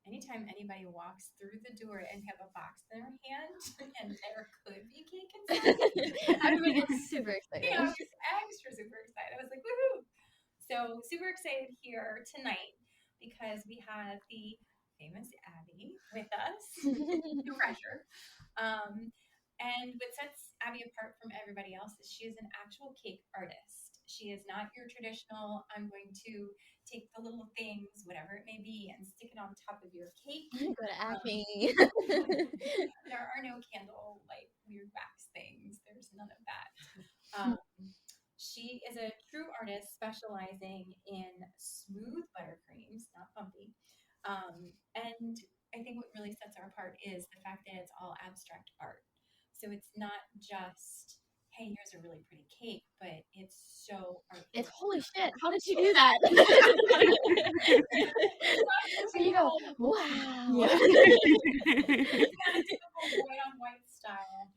anytime anybody walks through the door and have a box in their hand and there could be cake inside, everybody gets super excited. I was extra super excited. I was like, woohoo! So super excited here tonight because we have the famous Abby with us. No pressure. And what sets Abby apart from everybody else is she is an actual cake artist. She is not your traditional, I'm going to take the little things, whatever it may be, and stick it on top of your cake. Go to Acme. There are no candle, like, weird wax things. There's none of that. She is a true artist specializing in smooth buttercreams, not bumpy. And I think what really sets her apart is the fact that it's all abstract art. So it's not just, hey, here's a really pretty cake, but it's so artful. It's holy shit. How did you do that? So you go, wow. Yeah. It's not a typical white on white style.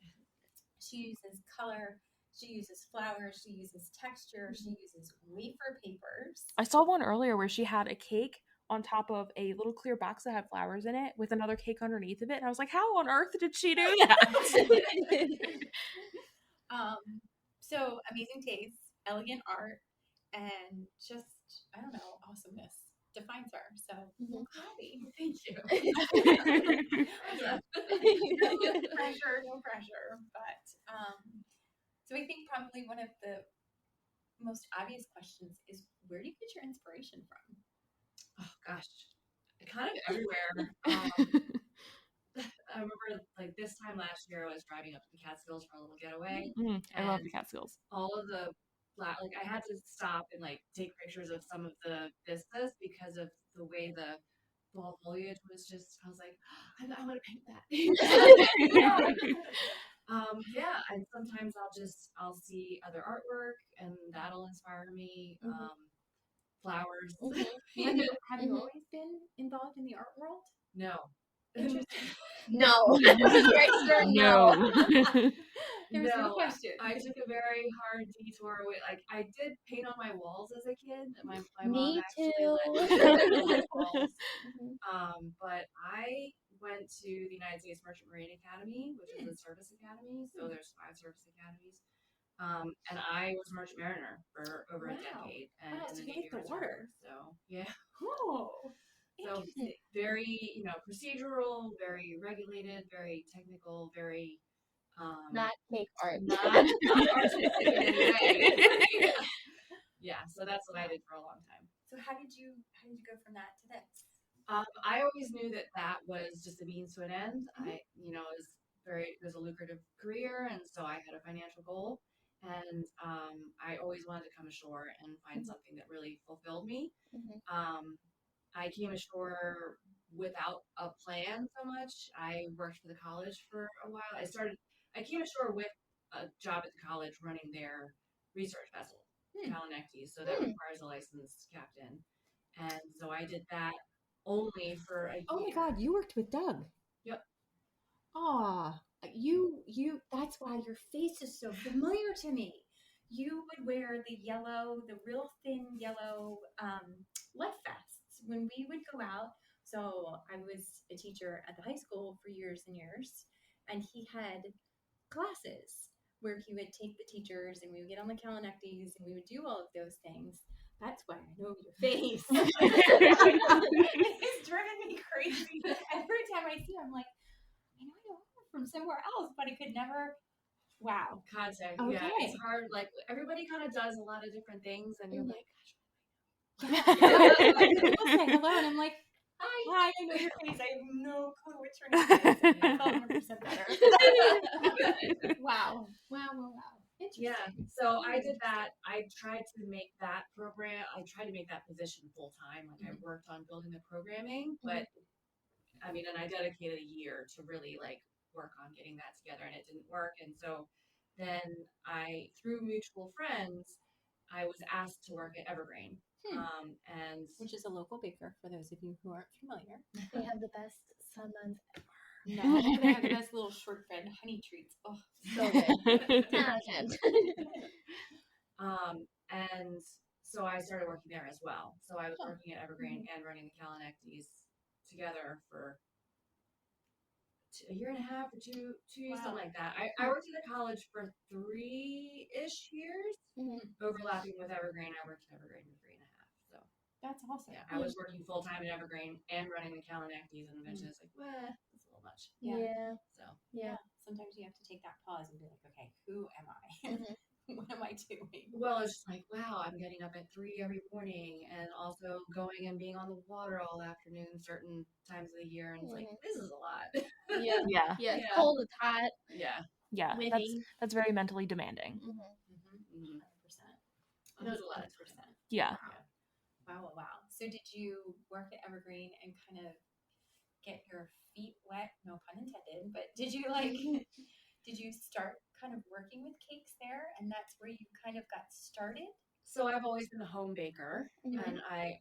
She uses color. She uses flowers. She uses texture. She uses wafer papers. I saw one earlier where she had a cake on top of a little clear box that had flowers in it with another cake underneath of it. And I was like, how on earth did she do that? So amazing taste, elegant art, and just, I don't know, awesomeness defines her. So happy. Thank you. No pressure. But so I think probably one of the most obvious questions is, where do you get your inspiration from? Oh gosh, kind of everywhere. I remember like this time last year, I was driving up to the Catskills for a little getaway. I love the Catskills. All of the like I had to stop and like take pictures of some of the vistas because of the way the fall foliage was just. I was like, I want to paint that. Yeah, and sometimes I'll see other artwork and that'll inspire me. Flowers. Have you always been involved in the art world? No. No. Right, sir, no. There was no question. I took a very hard detour. Like I did paint on my walls as a kid. My Me mom actually too. let me paint on my walls. But I went to the United States Merchant Marine Academy, which is a service academy. So there's 5 service academies. And I was a merchant mariner for over a decade. And so you like the water. So yeah. Cool. So very, procedural, very regulated, very technical, very not cake art. Not artistic in any way. Yeah, so that's what I did for a long time. So how did you go from that to this? I always knew that was just a means to an end. It was a lucrative career, and so I had a financial goal. And I always wanted to come ashore and find something that really fulfilled me. I came ashore without a plan so much. I worked for the college for a while. I came ashore with a job at the college running their research vessel, Kalanectes. So that requires a licensed captain. And so I did that only for a year. Oh my God, you worked with Doug. Yep. You that's why your face is so familiar to me. You would wear the real thin yellow lead vests when we would go out. So I was a teacher at the high school for years and years, and he had classes where he would take the teachers and we would get on the Kalanectes and we would do all of those things. That's why I know your face. It's driven me crazy. Every time I see him, I'm like, I know her from somewhere else, but I could never. Wow. Contact. Okay. Yeah, it's hard. Like everybody kind of does a lot of different things, and you're like, gosh, people say hello, and I'm like, hi, I know your face. I have no clue what your name is. I felt 100% better. Wow. Yeah, so I did that. I tried to make that position full time. Like I worked on building the programming, but and I dedicated a year to really like work on getting that together, and it didn't work. And so then through mutual friends, I was asked to work at Evergreen. And which is a local baker for those of you who aren't familiar. They have the best sunbuns ever. No, they have the best little shortbread honey treats. Oh, so good. 10 out of 10. And so I started working there as well. So I was working at Evergreen and running the Kalanectes together for a year and a half or two years, Wow. something like that. I worked at a college for 3-ish years, overlapping with Evergreen. I worked at Evergreen for 3.5. So That's awesome. yeah, I was working full time at Evergreen and running the Kalanakis, and eventually I was like, well, that's a little much. Yeah. So Yeah. Sometimes you have to take that pause and be like, okay, who am I? What am I doing? well, it's just like, wow, I'm getting up at 3 every morning, and also going and being on the water all afternoon certain times of the year, and it's like, this is a lot. Yeah. Yeah. Yeah. It's Yeah. cold. It's hot. Yeah. Yeah. Witty. That's very mentally demanding. 100%. There's a lot of time. Yeah. Wow. So did you work at Evergreen and kind of get your feet wet? No pun intended. But did you did you start kind of working with cakes there, and that's where you kind of got started? So I've always been a home baker, and I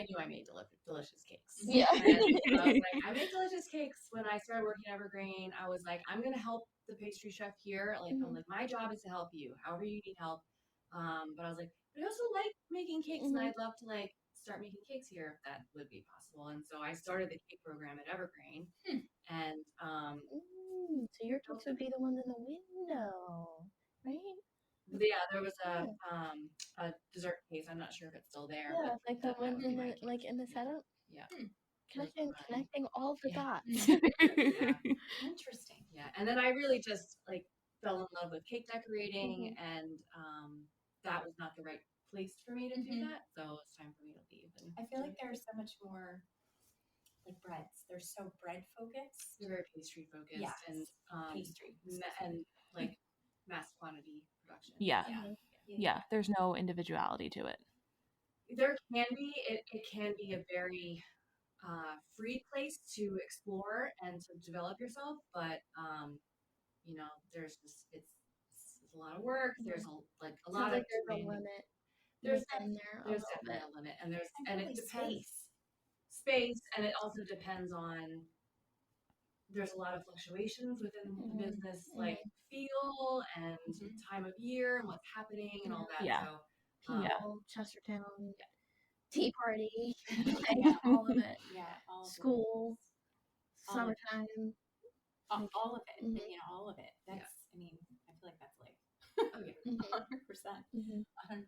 knew I made delicious cakes. Yeah. And I was like, I make delicious cakes. When I started working at Evergreen, I was like, I'm going to help the pastry chef here. Like, I'm like, my job is to help you, however you need help. But I was like, but I also like making cakes, and I'd love to like start making cakes here if that would be possible. And so I started the cake program at Evergreen, and So your cakes would be the ones in the window, right? yeah, there was a dessert case. I'm not sure if it's still there. Yeah, but like the that ones would be in my the cake. in the setup. Yeah. Connecting all the dots. Interesting. Yeah, and then I really just like fell in love with cake decorating, and that was not the right place for me to do that. So it's time for me to leave. And I feel like there's so much more like breads. They're so bread focused. they're very pastry focused, Yes, and pastry and like mass quantity production. Yeah. Yeah. Yeah. There's no individuality to it. There can be it can be a very free place to explore and to develop yourself, but you know, there's just it's a lot of work. There's a lot of There's a training. limit. There's in there. there's definitely a limit, and it depends Space. and it also depends on. There's a lot of fluctuations within the business, like feel and time of year and what's happening and all that. Yeah. So Chestertown, Tea Party, Yeah. all of it. Yeah. All of School, All of it. summertime. all of it. Mhm. All of it. That's. I mean, I feel like that's like oh yeah. 100%. 100%.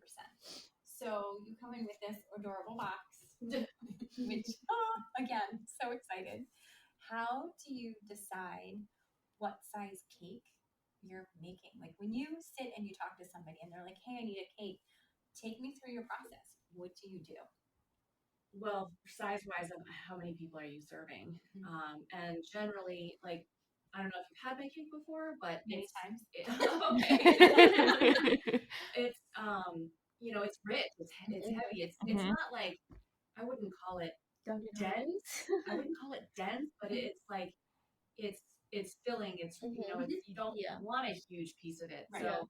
So you come in with this adorable box, which again, so excited. How do you decide what size cake you're making? Like when you sit and you talk to somebody and they're like, "Hey, I need a cake." Take me through your process. What do you do? Well, size-wise, how many people are you serving? And generally, like, I don't know if you've had my cake before, but Many times. It's you know, it's rich, it's heavy, it's not like, I wouldn't call it dense. I wouldn't call it dense, but it's like it's filling. It's you know, it's, you don't want a huge piece of it. Right. So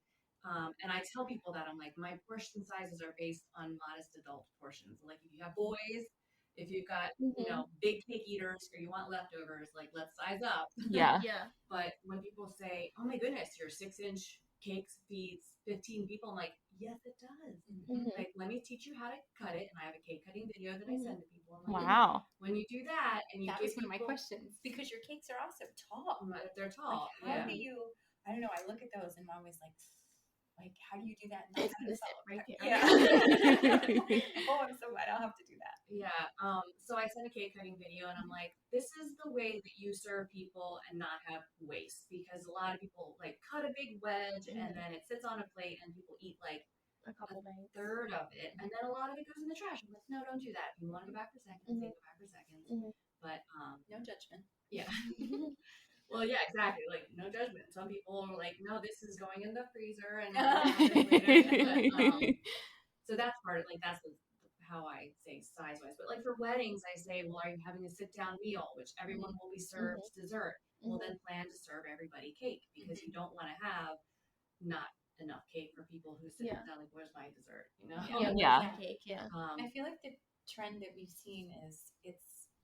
and I tell people that I'm like, my portion sizes are based on modest adult portions. Like if you have boys, if you've got you know big cake eaters, or you want leftovers, like let's size up. Yeah. But when people say, "Oh my goodness, your 6-inch cakes feeds 15 people," I'm like, "Yes, it does." Like, let me teach you how to cut it, and I have a cake cutting video that I send to people. I'm like, Wow. when you do that, and you That give was one of my people, questions because your cakes are also tall. they're tall. Like, how do you? I don't know. I look at those and I'm always like, how do you do that? It's gonna sit right there. Yeah. Oh, I'm so glad I'll have to do that. Yeah. So I send a cake cutting video, and I'm like, this is the way that you serve people and not have waste, because a lot of people like cut a big wedge and then it sits on a plate and people eat like A couple bites. third of it, and then a lot of it goes in the trash. I'm like, no, don't do that. If you want to go back for seconds, go back for seconds. But No judgment. yeah. Well, yeah, exactly. Like, no judgment. Some people are like, no, this is going in the freezer, and so that's part of that's how I say size wise. But like for weddings, I say, well, are you having a sit down meal, which everyone will be served dessert? Well, then plan to serve everybody cake, because you don't want to have not enough cake for people who sit down like, where's my dessert? You know? Cake. Yeah. I feel like the trend that we've seen is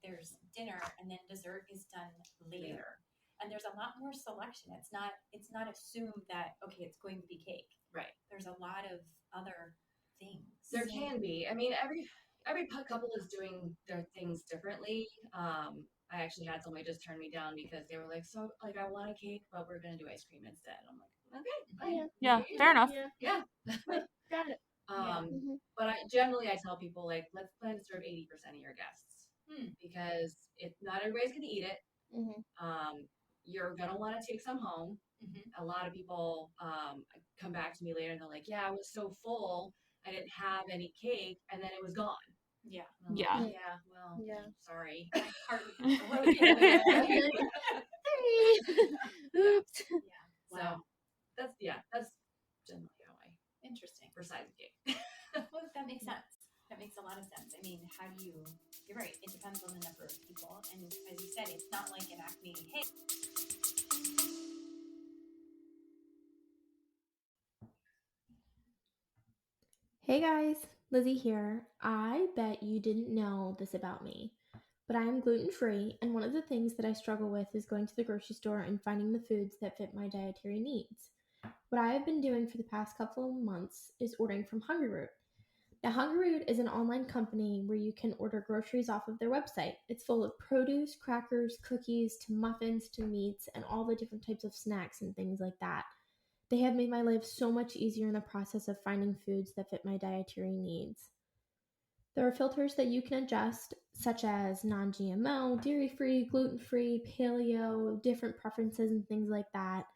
there's dinner and then dessert is done later. And there's a lot more selection. It's not assumed that, okay, it's going to be cake. Right. There's a lot of other things. There can be. I mean, every couple is doing their things differently. I actually had somebody just turn me down because they were like, so like I want a cake, but we're gonna do ice cream instead. I'm like, okay, fine. Yeah, fair enough. Yeah. Got it. But I tell people like, let's plan to serve 80% of your guests because not everybody's gonna eat it. You're gonna want to take some home. A lot of people come back to me later and they're like, yeah, I was so full, I didn't have any cake, and then it was gone. Yeah. Yeah. Like, well, sorry. Oops. So that's generally how I size a cake. Well, that makes sense. That makes a lot of sense. I mean, you're right, it depends on the number of people. And as you said, it's not like an Acme, hey. Hey guys, Lizzie here. I bet you didn't know this about me, but I am gluten-free, and one of the things that I struggle with is going to the grocery store and finding the foods that fit my dietary needs. What I have been doing for the past couple of months is ordering from Hungry Root. Now, Hungry Root is an online company where you can order groceries off of their website. It's full of produce, crackers, cookies, to muffins, to meats, and all the different types of snacks and things like that. They have made my life so much easier in the process of finding foods that fit my dietary needs. There are filters that you can adjust, such as non-GMO, dairy-free, gluten-free, paleo, different preferences and things like that.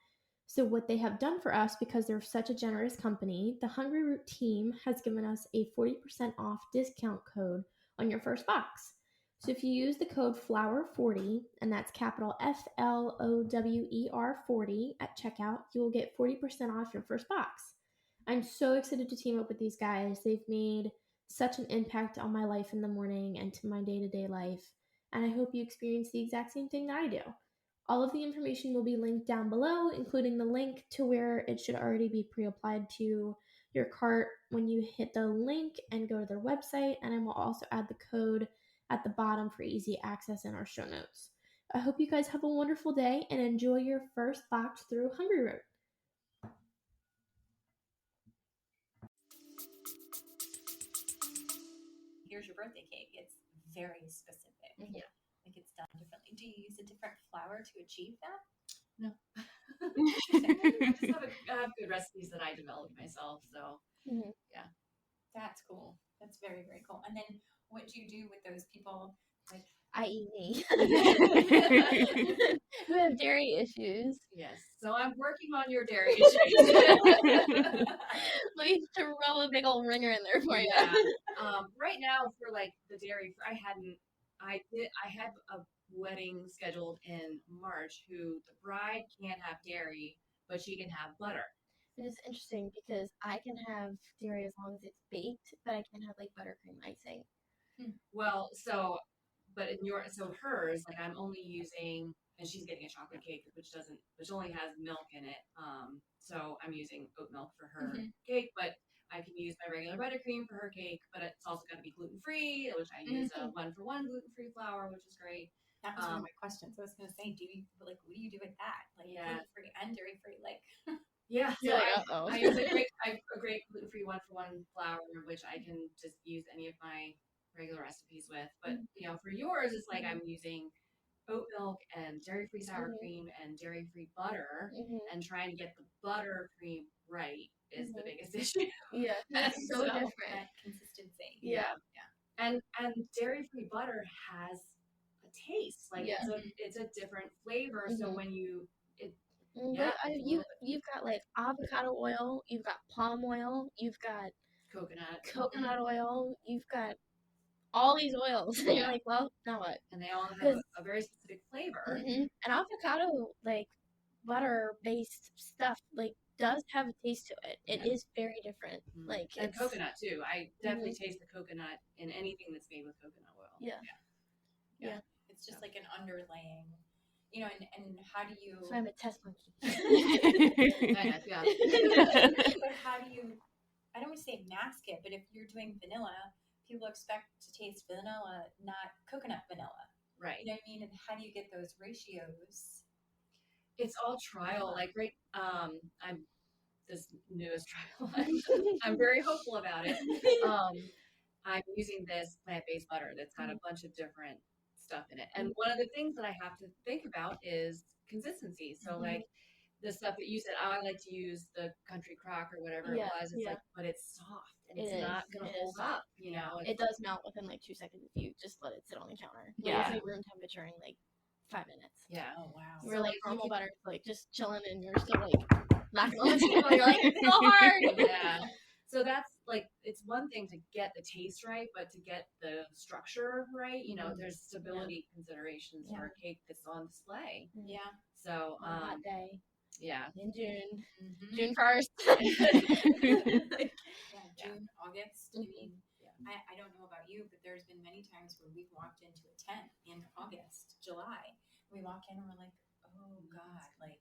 So what they have done for us, because they're such a generous company, the Hungry Root team has given us a 40% off discount code on your first box. So if you use the code FLOWER40, and that's capital FLOWER 40 at checkout, you will get 40% off your first box. I'm so excited to team up with these guys. They've made such an impact on my life in the morning and to my day-to-day life, and I hope you experience the exact same thing that I do. All of the information will be linked down below, including the link to where it should already be pre-applied to your cart when you hit the link and go to their website, and I will also add the code at the bottom for easy access in our show notes. I hope you guys have a wonderful day and enjoy your first box through Hungry Root. Here's your birthday cake. It's very specific. Yeah. Like it's done differently. Do you use a different flour to achieve that? No. I just have good recipes that I developed myself. So yeah. That's cool. That's very, very cool. And then what do you do with those people? Like, i.e. me. Who have dairy issues. Yes. So I'm working on your dairy issues. Let me to roll a big old ringer in there for you. Yeah. Right now for like the dairy, I had a wedding scheduled in March who the bride can't have dairy, but she can have butter. It is interesting because I can have dairy as long as it's baked, but I can't have like buttercream icing. Well, but hers, like I'm only using, and she's getting a chocolate cake, which only has milk in it. So I'm using oat milk for her cake, but I can use my regular buttercream for her cake, but it's also got to be gluten-free, which I use a 1-for-1 gluten-free flour, which is great. That was one of my questions. I was going to say, what do you do with that? Like gluten-free and dairy-free, like. Yeah, so I use a great gluten-free 1-for-1 flour, which I can just use any of my regular recipes with. But for yours, it's like I'm using oat milk and dairy-free sour cream and dairy-free butter, and trying to get the buttercream right is the biggest issue. Yeah, that's so different. That consistency. Yeah. And dairy-free butter has a taste, like it's a different flavor. So when you've got like avocado oil, you've got palm oil, you've got coconut oil, you've got all these oils. And you're like, well, now what? And they all have a very specific flavor. And avocado, like butter based stuff, like does have a taste to it. It is very different. Like and coconut too. I definitely taste the coconut in anything that's made with coconut oil. Yeah. It's just like an underlaying. And how do you? So I'm a test monkey. Yeah. But how do you? I don't want to say mask it, but if you're doing vanilla, people expect to taste vanilla, not coconut vanilla. Right. You know what I mean? And how do you get those ratios? It's all trial. Like I'm this newest trial. I'm very hopeful about it. I'm using this plant-based butter that's got a bunch of different stuff in it. And one of the things that I have to think about is consistency. So like the stuff that you said, I like to use the country crock or whatever it was. It's like, but it's soft and it's not going to hold up, you know. It does melt within like 2 seconds if you just let it sit on the counter. Like, it's like room temperature in like 5 minutes. Yeah. Oh wow. We're like normal butter, like just chilling, and you're still like knocking on the table. You're like, it's so hard. Yeah. So that's like, it's one thing to get the taste right, but to get the structure right, you know, there's stability considerations for a cake that's on display. Yeah. So On a hot day. Yeah. In June. June 1st. June, August. I mean, I don't know about you, but there's been many times where we've walked into a tent in August, July. We walk in and we're like, oh God, like,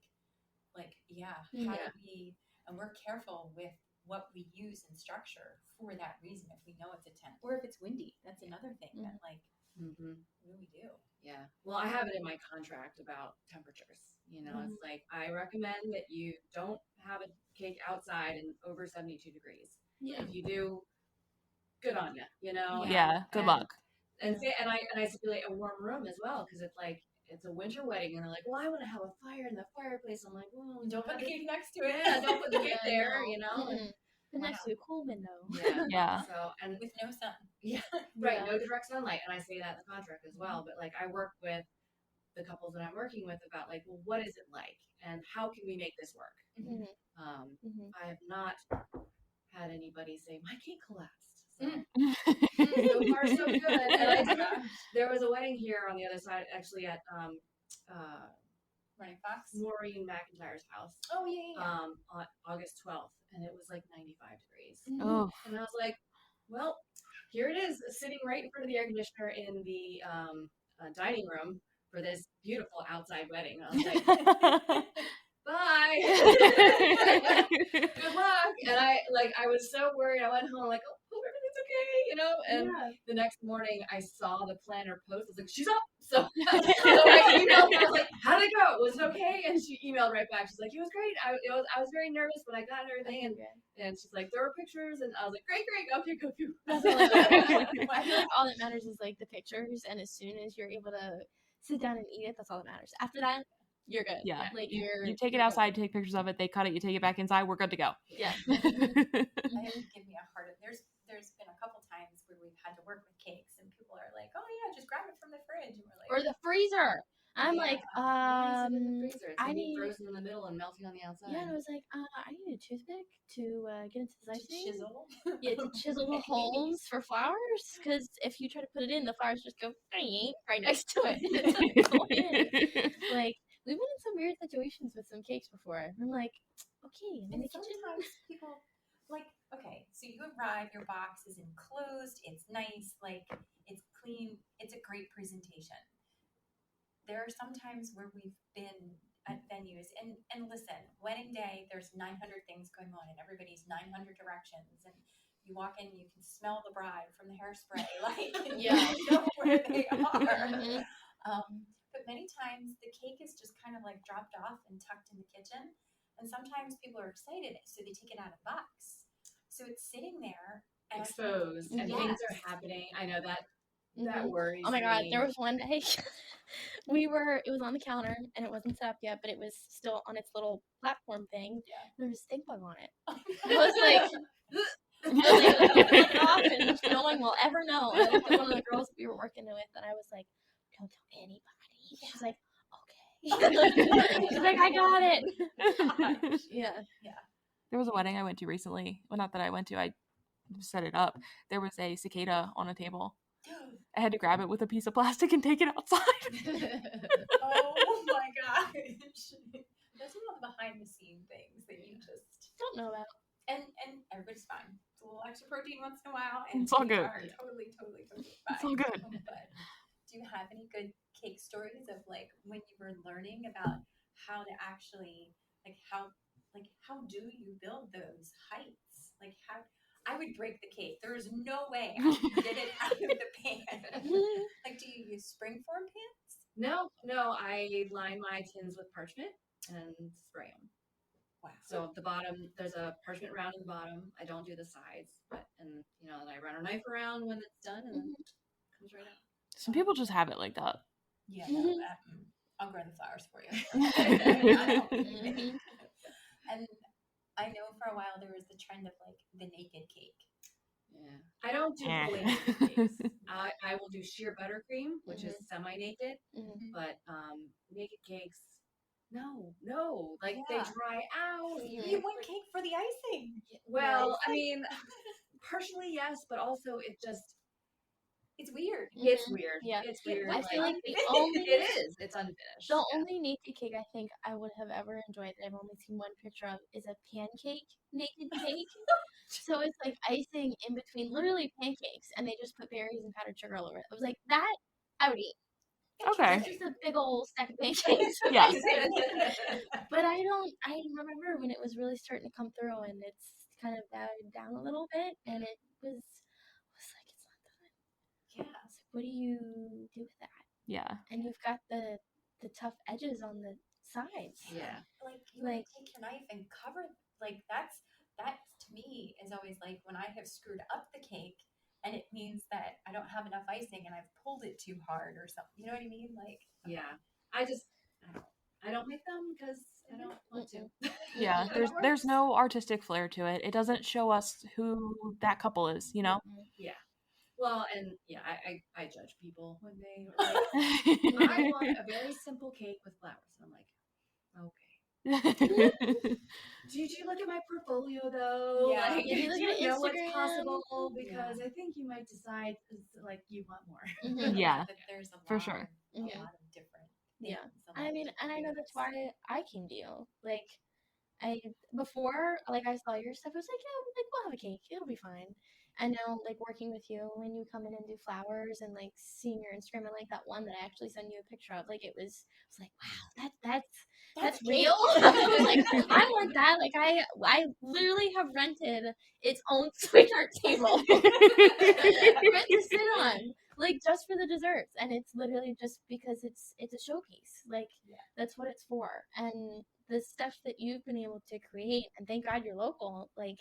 how do we, and we're careful with what we use in structure for that reason. If we know it's a tent, or if it's windy, that's another thing that like, what do we do? Yeah. Well, I have it in my contract about temperatures. You know, it's like, I recommend that you don't have a cake outside in over 72 degrees. Yeah. If you do, good on you, you know? Yeah. Good luck. And I stipulate a warm room as well, because it's like, it's a winter wedding, and they're like, well, I want to have a fire in the fireplace. I'm like, well, Don't put the cake next to it. Yeah, don't put the cake there, you know? But next to a cool window. Yeah. So, and with no sun. Yeah. Right. No direct sunlight. And I say that in the contract as well. But like, I work with the couples that I'm working with about like, well, what is it like, and how can we make this work? I have not had anybody say my cake collapsed. So, so far so good. And there was a wedding here on the other side, actually at Running Fox, Maureen McIntyre's house. Oh yeah. On August 12th, and it was like 95 degrees. Oh. And I was like, well, here it is, sitting right in front of the air conditioner in the dining room for this beautiful outside wedding. I was like, bye. Good luck. And I was so worried. I went home like, oh, everything's okay, you know? And the next morning I saw the planner post. I was like, she's up. So I emailed her. I was like, how did it go? Was it okay? And she emailed right back. She's like, it was great. I was very nervous, but I got everything. And she's like, there were pictures. And I was like, great. Okay, go through. I feel like all that matters is like the pictures. And as soon as you're able to sit down and eat it, that's all that matters. After that, you're good. Yeah. Like you take it outside, take pictures of it, they cut it, you take it back inside, we're good to go. Yeah. Give me a heart. There's been a couple times where we've had to work with cakes and people are like, oh yeah, just grab it from the fridge. And we're like, or the freezer. I'm like, I need frozen in the middle and melting on the outside. Yeah, and I was like, I need a toothpick to get into this icing. Chisel. Yeah, to chisel the holes for flowers. Because if you try to put it in, the flowers just go right next to it. Like, we've been in some weird situations with some cakes before. I'm like, okay. And sometimes people like, okay, so you arrive, your box is enclosed, it's nice, like it's clean, it's a great presentation. There are some times where we've been at venues and listen, wedding day, there's 900 things going on and everybody's 900 directions, and you walk in and you can smell the bride from the hairspray, like you know where they are. But many times the cake is just kind of like dropped off and tucked in the kitchen, and sometimes people are excited, so they take it out of the box, so it's sitting there and exposed, and things are happening. I know that worries. Oh my God, me. there was one day it was on the counter and it wasn't set up yet, but it was still on its little platform thing. Yeah. There was a stink bug on it. I was like, and no one will ever know. I looked at one of the girls we were working with and I was like, don't tell anybody. She's like, okay. She's like, I got it. Yeah. There was a wedding I went to recently. Well, not that I went to, I set it up. There was a cicada on a table. I had to grab it with a piece of plastic and take it outside. Oh my gosh. Those are all the behind the scene things that you just don't know about. And everybody's fine. It's a little extra protein once in a while, and it's all good. Totally fine. It's all good. But do you have any good cake stories of like when you were learning about how to actually how do you build those heights? Like how I would break the cake. There is no way I could get it out of the pan. Like, do you use springform pans? No. I line my tins with parchment and spray them. Wow. So the bottom, there's a parchment round in the bottom. I don't do the sides, and and I run a knife around when it's done, and then it comes right out. Some people just have it like that. Yeah, no, I'll grow the flowers for you. And I know for a while there was the trend of like the naked cake. Yeah, I don't do fully naked cakes. I will do sheer buttercream, which is semi-naked, but naked cakes, no, like they dry out. You want cake for the icing. Well, I mean, partially yes, but also it's weird. It's weird. Yeah, it's weird. I feel like the only it's unfinished. The only naked cake I think I would have ever enjoyed that I've only seen one picture of is a pancake naked cake. So it's like icing in between literally pancakes, and they just put berries and powdered sugar all over it. I was like, that I would eat. Okay. It's just a big old stack of pancakes. Yeah. But I remember when it was really starting to come through, and it's kind of died down a little bit, and it was like, it's not done. Yeah. I was like, what do you do with that? Yeah. And you've got the tough edges on the sides. Yeah. Like take your knife and cover, like that to me is always like when I have screwed up the cake and it means that I don't have enough icing and I've pulled it too hard or something. You know what I mean? Like, yeah. I don't make them because I don't want to. Yeah, there's no artistic flair to it. It doesn't show us who that couple is, you know? Yeah. Well, and yeah, I judge people when they like, I want a very simple cake with flowers. And I'm like, okay. Did you look at my portfolio though? Yeah. Like, Did you look do at you know what's Instagram? possible? Because I think you might decide like you want more. Yeah, that there's a for lot, sure. a lot of different things. Yeah. I mean, and I know that's why I came to you. Like, before I saw your stuff, I was like, yeah, like we'll have a cake, it'll be fine. And now, like working with you, when you come in and do flowers, and like seeing your Instagram, and like that one that I actually sent you a picture of, like I was like, wow, that's real. I was like, I want that. Like I literally have rented its own sweetheart table for it to sit on, like just for the desserts, and it's literally just because it's a showpiece. Like that's what it's for. And the stuff that you've been able to create, and thank God you're local. Like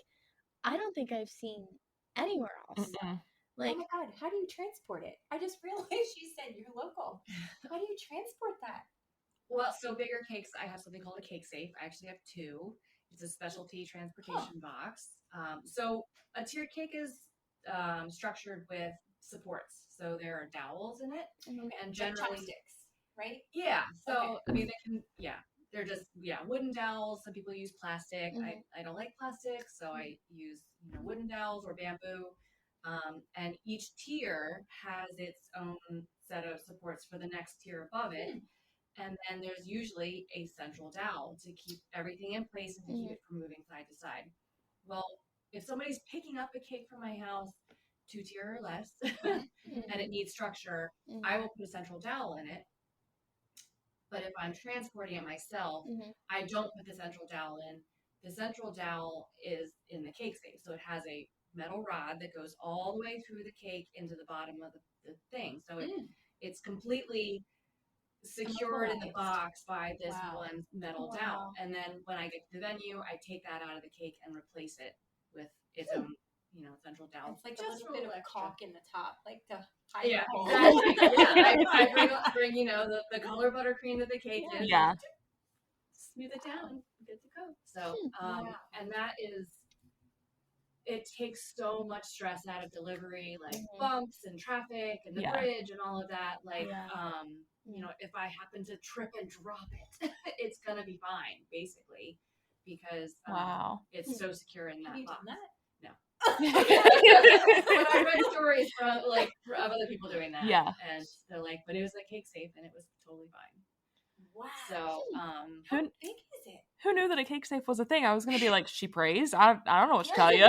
I don't think I've seen anywhere else. Like, oh my God, how do you transport it? I just realized you said you're local. How do you transport that? Well, so bigger cakes, I have something called a cake safe. I actually have two. It's a specialty transportation box. So a tiered cake is structured with supports. So there are dowels in it, and generally like chopsticks, right? Yeah. So I mean, they can. Yeah, they're just wooden dowels. Some people use plastic. I don't like plastic, so I use wooden dowels or bamboo. And each tier has its own set of supports for the next tier above it. And then there's usually a central dowel to keep everything in place and to keep it from moving side to side. Well, if somebody's picking up a cake from my house, 2-tier or less, and it needs structure, I will put a central dowel in it. But if I'm transporting it myself, I don't put the central dowel in. The central dowel is in the cake safe. So it has a metal rod that goes all the way through the cake into the bottom of the thing. So it's completely secured in the box by this one metal dowel. And then when I get to the venue, I take that out of the cake and replace it with its own, central dowel. It's like just a little bit of caulk in the top, like to hide the hole. Exactly. I bring the color buttercream that the cake is. Yeah. Smooth it down, good to go. So, and that is, it takes so much stress out of delivery, like bumps and traffic and the bridge and all of that. Like, if I happen to trip and drop it, it's gonna be fine, basically, because it's so secure in that Have you box. done that? No. But I read stories from of other people doing that. Yeah. And they're like, but it was a cake safe and it was totally fine. Wow. So, how big is it? Who knew that a cake safe was a thing? I was gonna be like, she prays. I don't know what to tell you.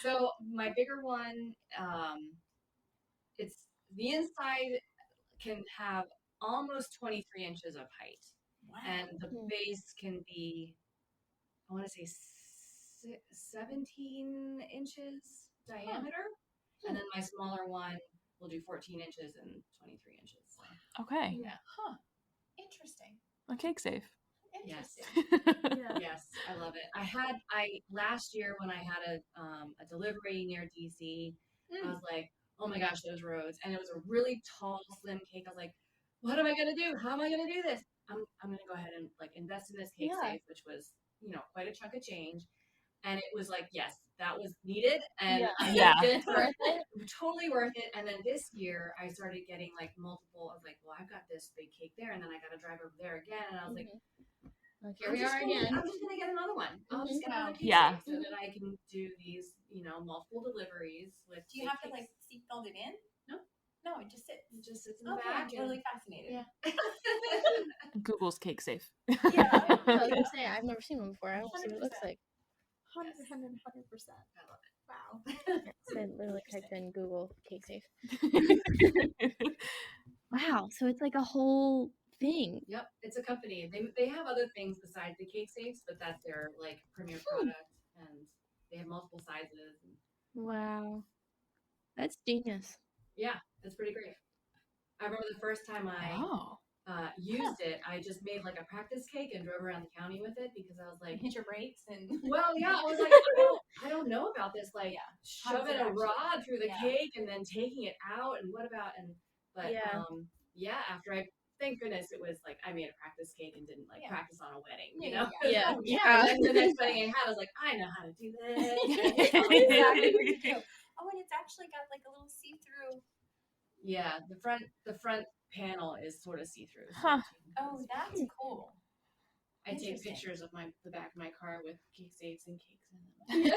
So my bigger one, it's the inside can have almost 23 inches of height, and the base can be, I want to say 17 inches diameter, and then my smaller one will do 14 inches and 23 inches. So. Okay. Yeah. Huh. Interesting. A cake safe. Yes. Interesting. Yes, I love it. Last year when I had a delivery near DC, I was like, oh my gosh, those roads. And it was a really tall, slim cake. I was like, what am I gonna do? How am I gonna do this? I'm gonna go ahead and like invest in this cake safe, which was, quite a chunk of change. And it was like, yes, that was needed, and I loved it. Worth it. Totally worth it. And then this year, I started getting like multiple. I was like, well, I've got this big cake there, and then I got to drive over there again. And I was like, Here we are again. I'm just gonna get another one. I'll just get another cake so that I can do these, multiple deliveries with. Do you have to like seatbelt it in? No, it just sits. It just sits in the back. I'm totally fascinated. Yeah. Google's cake safe. Yeah, I was gonna say I've never seen one before. I want to see what it looks like. 100%. I love it. Wow. So I literally typed in Google cake safe. Wow, so it's like a whole thing. Yep, it's a company. They have other things besides the cake safes, but that's their like premier product, and they have multiple sizes. Wow, that's genius. Yeah, it's pretty great. I remember the first time I used it, I just made like a practice cake and drove around the county with it because I was like, hit your brakes and. Well, yeah, I was like, I don't know about this, like shoving a rod through the cake and then taking it out, and what about after thank goodness it was like I made a practice cake and didn't like practice on a wedding, Yeah. And then the next wedding I had, I was like, I know how to do this. Exactly. Oh, and it's actually got like a little see-through. Yeah, the front panel is sort of see-through. Huh. Oh, that's cool. I take pictures of the back of my car with cake safes and cakes in them.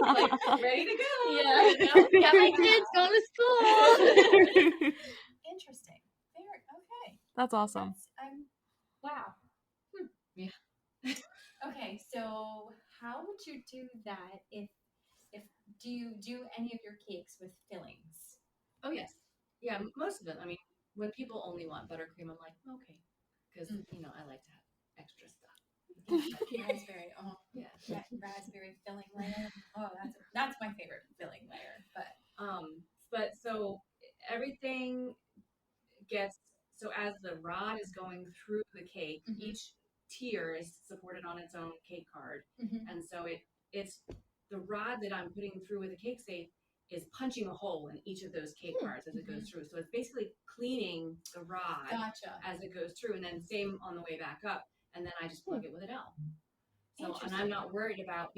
Like, ready to go. Yeah. Got my kids going to school. Interesting. Very okay. That's awesome. Wow. Yeah. Okay, so how would you do that if do you do any of your cakes with fillings? Oh yes. Yeah, most of them. I mean, when people only want buttercream, I'm like, okay, because I like to have extra stuff. Raspberry. Oh, yeah. That raspberry filling layer. Oh, that's my favorite filling layer. But so everything gets as the rod is going through the cake, each tier is supported on its own cake card, and so it's the rod that I'm putting through with the cake safe is punching a hole in each of those cake cards as it goes through. So it's basically cleaning the rod as it goes through, and then same on the way back up, and then I just plug it with an L. So, and I'm not worried about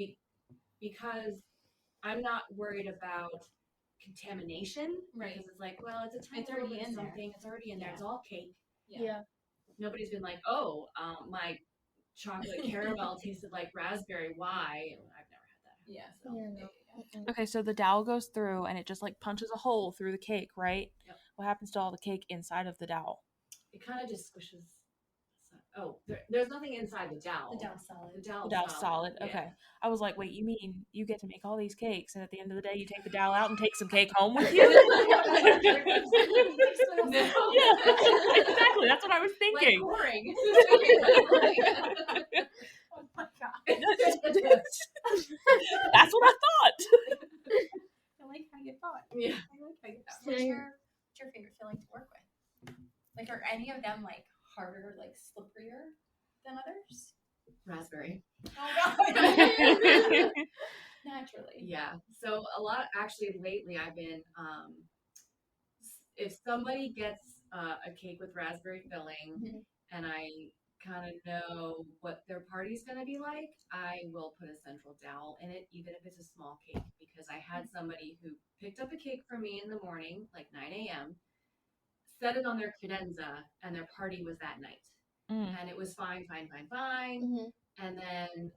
because I'm not worried about contamination, right? Because it's like, well, it's a tiny it's already in something. there. It's already in there. It's all cake. Yeah. Nobody's been like, oh, my chocolate caramel tasted like raspberry. Why? I've never had that. Yeah. So, no. Okay, so the dowel goes through and it just like punches a hole through the cake, right? Yep. What happens to all the cake inside of the dowel? It kind of just squishes. Oh, there's nothing inside the dowel. The dowel's solid. The dowel's solid. Yeah. Okay. I was like, wait, you mean you get to make all these cakes and at the end of the day you take the dowel out and take some cake home with you? No. Yeah, exactly. That's what I was thinking. Like pouring. Oh my god. That's what I thought. I like how you thought. Yeah. I like how you thought. What's your favorite filling to work with? Like, are any of them like harder, like slipperier than others? Raspberry. Oh no. Naturally. Yeah. So a lot, actually, lately I've been, if somebody gets a cake with raspberry filling and I kind of know what their party's going to be like, I will put a central dowel in it, even if it's a small cake, because I had somebody who picked up a cake for me in the morning, like 9 a.m., set it on their credenza, and their party was that night. And it was fine. And then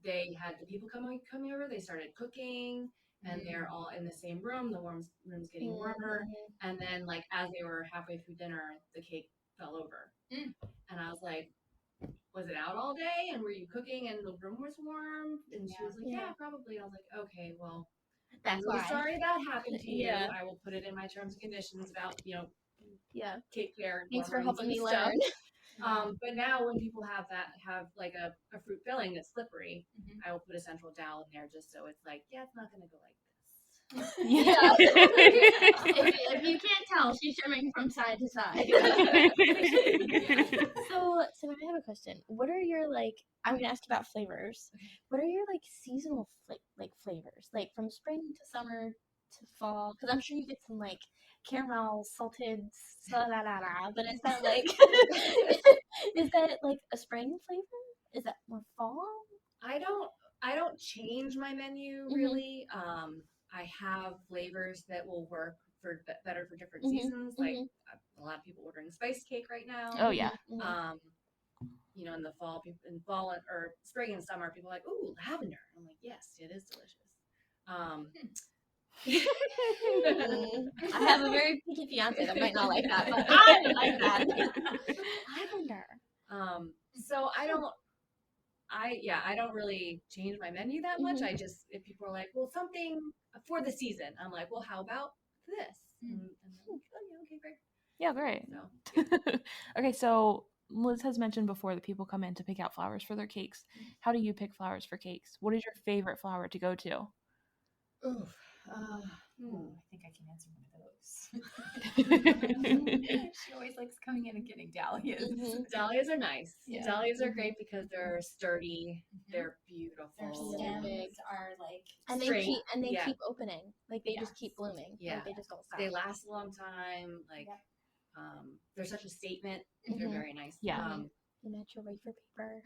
they had the people coming over, they started cooking, and they're all in the same room, the room's getting warmer, and then like as they were halfway through dinner, the cake fell over. And I was like, was it out all day, and were you cooking and the room was warm? And she was like, yeah, probably. I was like, okay, well, I'm really sorry that happened to you. I will put it in my terms and conditions about, cake care. Thanks for helping me learn. But now when people have like a fruit filling that's slippery, I will put a central dowel in there just so it's like, it's not going to go like this. Yeah. if you can't tell, she's trimming from side to side. So I have a question. What are your I'm gonna ask you about flavors. What are your seasonal flavors? Like from spring to summer to fall? Because I'm sure you get some caramel salted but is that is that a spring flavor? Is that more fall? I don't change my menu really. I have flavors that will work better for different seasons. Like a lot of people ordering spice cake right now. Oh yeah. You know, in the fall, or spring and summer, people are like, "Ooh, lavender." I'm like, "Yes, it is delicious." I have a very picky fiance that might not like that, but I like that. Lavender. So I don't really change my menu that much. I just, if people are like, well, something for the season, I'm like, well, how about this? And then, okay, great. Yeah, great. So, okay, so Liz has mentioned before that people come in to pick out flowers for their cakes. How do you pick flowers for cakes? What is your favorite flower to go to? I think I can answer one of those. She always likes coming in and getting dahlias. Dahlias are nice. Yeah. Dahlias are great because they're sturdy. They're beautiful. Their stems are and straight. They keep opening. They just keep blooming. Yeah. They just don't stop. They last a long time. They're such a statement. They're very nice. Yeah. You match your wafer paper.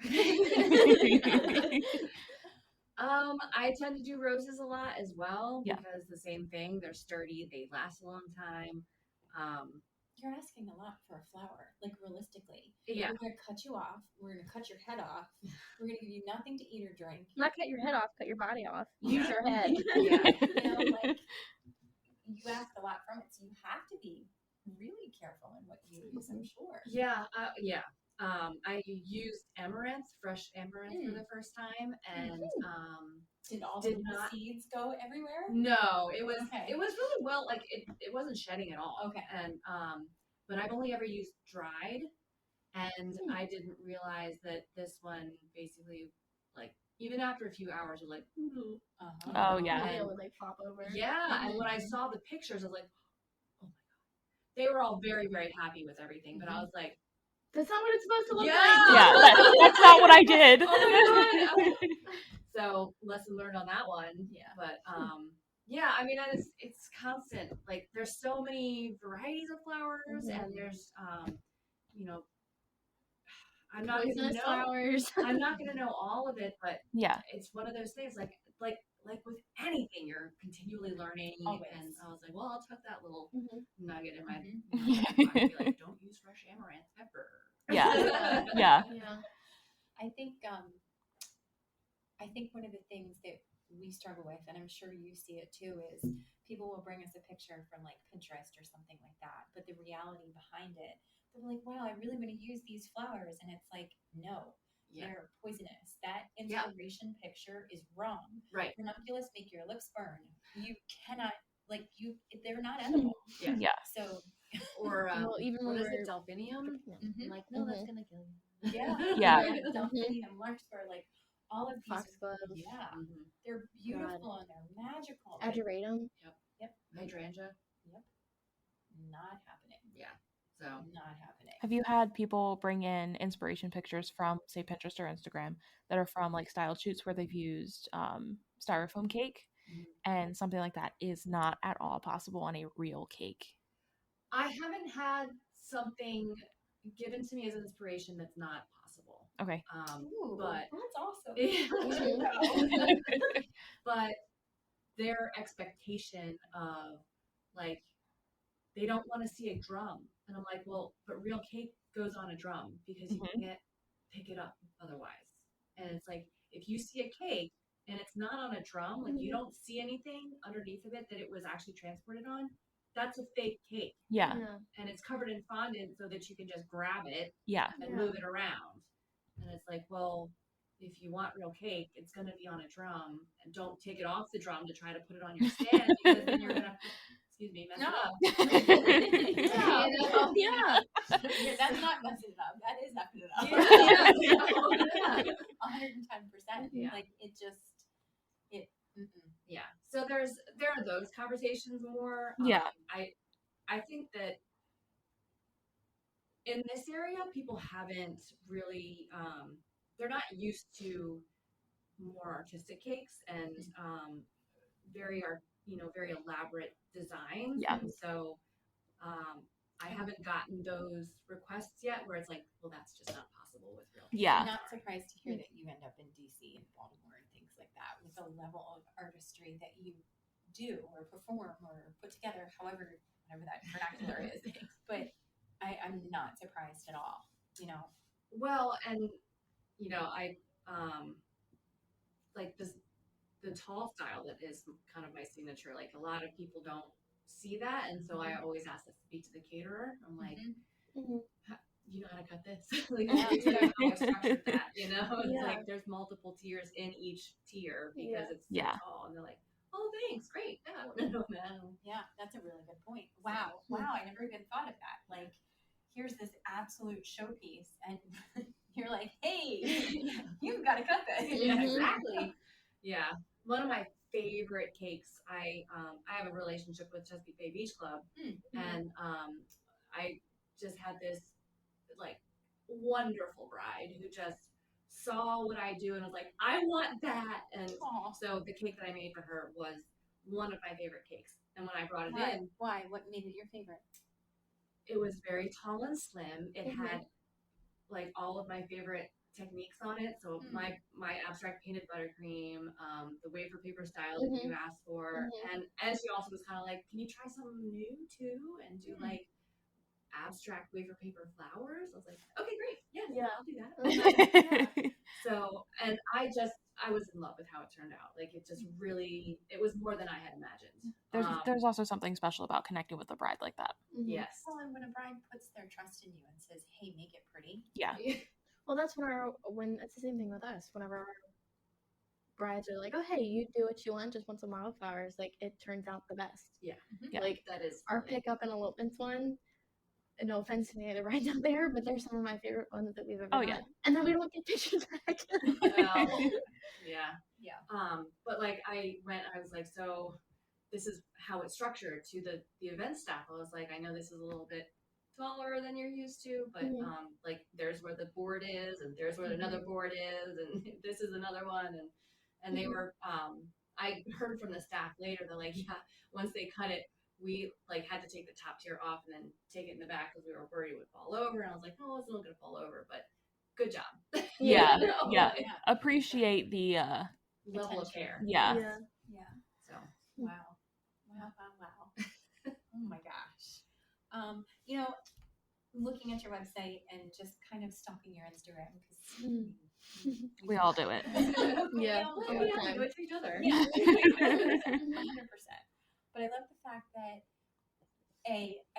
I tend to do roses a lot as well because the same thing. They're sturdy. They last a long time. You're asking a lot for a flower, realistically. Yeah. We're going to cut you off. We're going to cut your head off. We're going to give you nothing to eat or drink. Not cut your head off, cut your body off. Use your head. Yeah. You ask a lot from it, so you have to be really careful in what you use, I'm sure. Yeah. I used fresh amaranth for the first time, and did all the seeds go everywhere? No, it was really well. It wasn't shedding at all. Okay, and but I've only ever used dried, and I didn't realize that this one basically even after a few hours, you're like, oh yeah, it would flop over. Yeah, and when I saw the pictures, I was like, oh my god, they were all very, very happy with everything, but I was like, that's not what it's supposed to look like. Yeah, that's not what I did. Oh my god. So lesson learned on that one. Yeah. But I mean, it's constant. There's so many varieties of flowers, and there's I'm not going to know flowers. I'm not going to know all of it, but yeah, it's one of those things. Like with anything, you're continually learning. Always. And I was like, well, I'll tuck that little nugget in my pocket. Be like, don't use fresh amaranth ever. Yeah. Yeah. I think one of the things that we struggle with, and I'm sure you see it too, is people will bring us a picture from Pinterest or something like that, but the reality behind it, they're like, wow, I really want to use these flowers, and it's like, no, they're poisonous. That inspiration picture is wrong. Right. Ranunculus make your lips burn. You cannot they're not edible. Yeah. So or even what when is it, delphinium? No, that's gonna kill you. Yeah. Delphinium, larkspur, all of these. Foxgloves. Yeah. They're beautiful and they're magical. Ageratum. Yep. Hydrangea. Yep. Not happening. Yeah. So not happening. Have you had people bring in inspiration pictures from, say, Pinterest or Instagram that are from styled shoots where they've used styrofoam cake, and something like that is not at all possible on a real cake? I haven't had something given to me as inspiration that's not possible. Okay. But that's awesome. But their expectation of they don't want to see a drum, and I'm like, well, but real cake goes on a drum because you can't pick it up otherwise. And it's like, if you see a cake and it's not on a drum, you don't see anything underneath of it that it was actually transported on, that's a fake cake. Yeah. And it's covered in fondant so that you can just grab it and move it around. And it's like, well, if you want real cake, it's going to be on a drum, and don't take it off the drum to try to put it on your stand, because then you're going to mess it up. Yeah, that's not messing it up. That is messing it up. 110%. Yeah. It just, Yeah. So there are those conversations more. Yeah. I think that in this area, people haven't really, they're not used to more artistic cakes and very elaborate designs. Yeah. And so I haven't gotten those requests yet where it's like, well, that's just not possible with real cakes. Yeah. I'm not surprised to hear that you end up in DC and Baltimore and things like that with the level of artistry that you do or perform or put together, whatever that vernacular is. But I'm not surprised at all, Well, and I like this the tall style that is kind of my signature. Like a lot of people don't see that, and so I always ask to speak to the caterer. I'm like, you know how to cut this? Like, how I structured that, It's like there's multiple tiers in each tier because it's so tall, and they're like, oh, thanks, great. Yeah, I want to know that. Yeah, that's a really good point. Wow, I never even thought of that. Like, here's this absolute showpiece, and you're like, hey, you've got to cut this. Yeah, exactly. Yeah, one of my favorite cakes. I have a relationship with Chesapeake Bay Beach Club, and I just had this like wonderful bride who just saw what I do and was like, I want that. And so the cake that I made for her was one of my favorite cakes. And when I brought it in, why? What made it your favorite? it was very tall and slim. It had like all of my favorite techniques on it. So my abstract painted buttercream, the wafer paper style that you asked for, and she also was kind of like, can you try something new too and do like abstract wafer paper flowers? I was like, okay, great, yeah, I'll do that. So, and I was in love with how it turned out. Like it just really, it was more than I had imagined. There's also something special about connecting with a bride like that. Yes. Well, and when a bride puts their trust in you and says, hey, make it pretty. Yeah. Well, that's when it's the same thing with us. Whenever our brides are like, oh, hey, you do what you want, just want some wildflowers, like it turns out the best. Yeah. Like that is our funny. pickup and elopements one. No offense to any of the brides out there, but they're some of my favorite ones that we've ever done. And then we don't get pictures back. Well, yeah. But like I was like, so this is how it's structured to the event staff. I was like, I know this is a little bit taller than you're used to, but like there's where the board is, and there's where another board is, and this is another one, and they were. I heard from the staff later that like once they cut it, we like had to take the top tier off and then take it in the back because we were worried it would fall over, and I was like, oh, it's not gonna fall over, but good job. Yeah. Appreciate the level of care. Yeah. So wow. Oh my gosh. Looking at your website and just kind of stalking your Instagram because we all do it. We do it to each other. 100%. But I love the fact that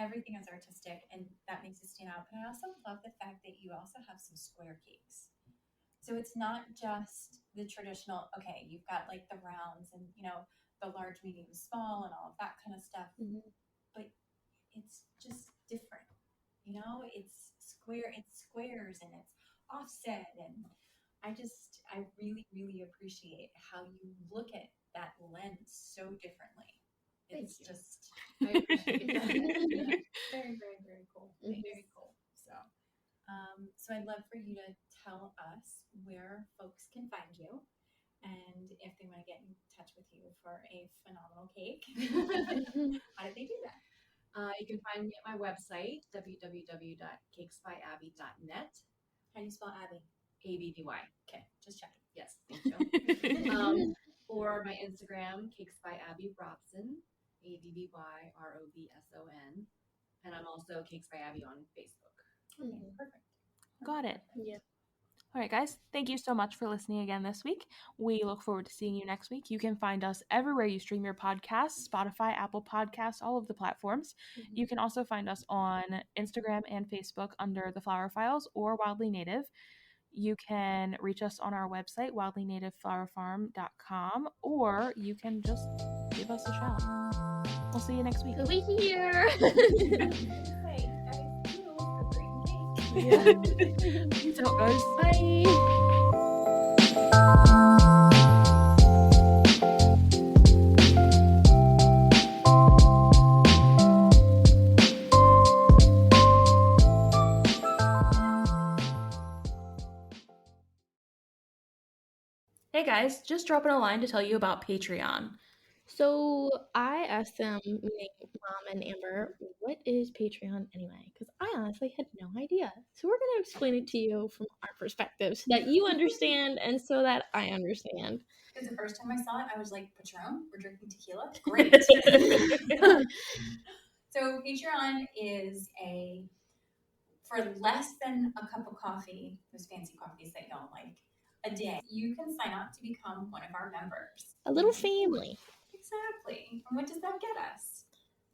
everything is artistic and that makes it stand out. But I also love the fact that you also have some square cakes. So it's not just the traditional, okay, you've got like the rounds and, the large, medium, small and all of that kind of stuff. But it's just different. It's squares and it's offset. And I really, really appreciate how you look at that lens so differently. It's just I appreciate that. Very, very, very cool. Very cool. So I'd love for you to tell us where folks can find you and if they want to get in touch with you for a phenomenal cake. How do they do that? You can find me at my website, www.cakesbyabby.net. How do you spell Abby? ABBY. Okay, just checking. Yes, thank you. Or my Instagram, Cakes by Abby Robson, ABBYROBSON. And I'm also Cakes by Abby on Facebook. Okay, perfect. Got it. Yeah. All right, guys. Thank you so much for listening again this week. We look forward to seeing you next week. You can find us everywhere you stream your podcasts, Spotify, Apple Podcasts, all of the platforms. You can also find us on Instagram and Facebook under The Flower Files or Wildly Native. You can reach us on our website, wildlynativeflowerfarm.com, or you can just give us a shout. We'll see you next week. We here. Hey, guys, for great cake. Yeah. Peace out, guys. Bye. guys, just dropping a line to tell you about Patreon. So I asked them, meaning Mom and Amber, what is Patreon anyway? Because I honestly had no idea. So we're going to explain it to you from our perspective so that you understand and so that I understand. Because the first time I saw it, I was like, Patron, we're drinking tequila? Great. So Patreon is for less than a cup of coffee, those fancy coffees that y'all like, a day, you can sign up to become one of our members. A little family. Exactly. And what does that get us?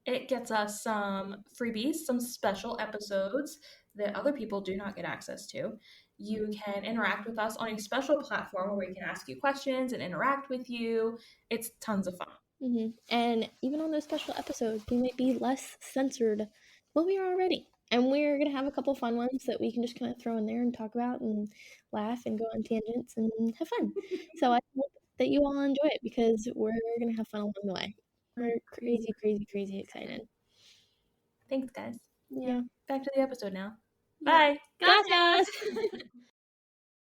It gets us some freebies, some special episodes that other people do not get access to. You can interact with us on a special platform where we can ask you questions and interact with you. It's tons of fun. Mm-hmm. And even on those special episodes, we might be less censored than we are already. And we're going to have a couple fun ones that we can just kind of throw in there and talk about and laugh and go on tangents and have fun. So I hope that you all enjoy it because we're going to have fun along the way. We're crazy, crazy, crazy excited. Thanks, guys. Yeah. Back to the episode now. Yeah. Bye. Gracias.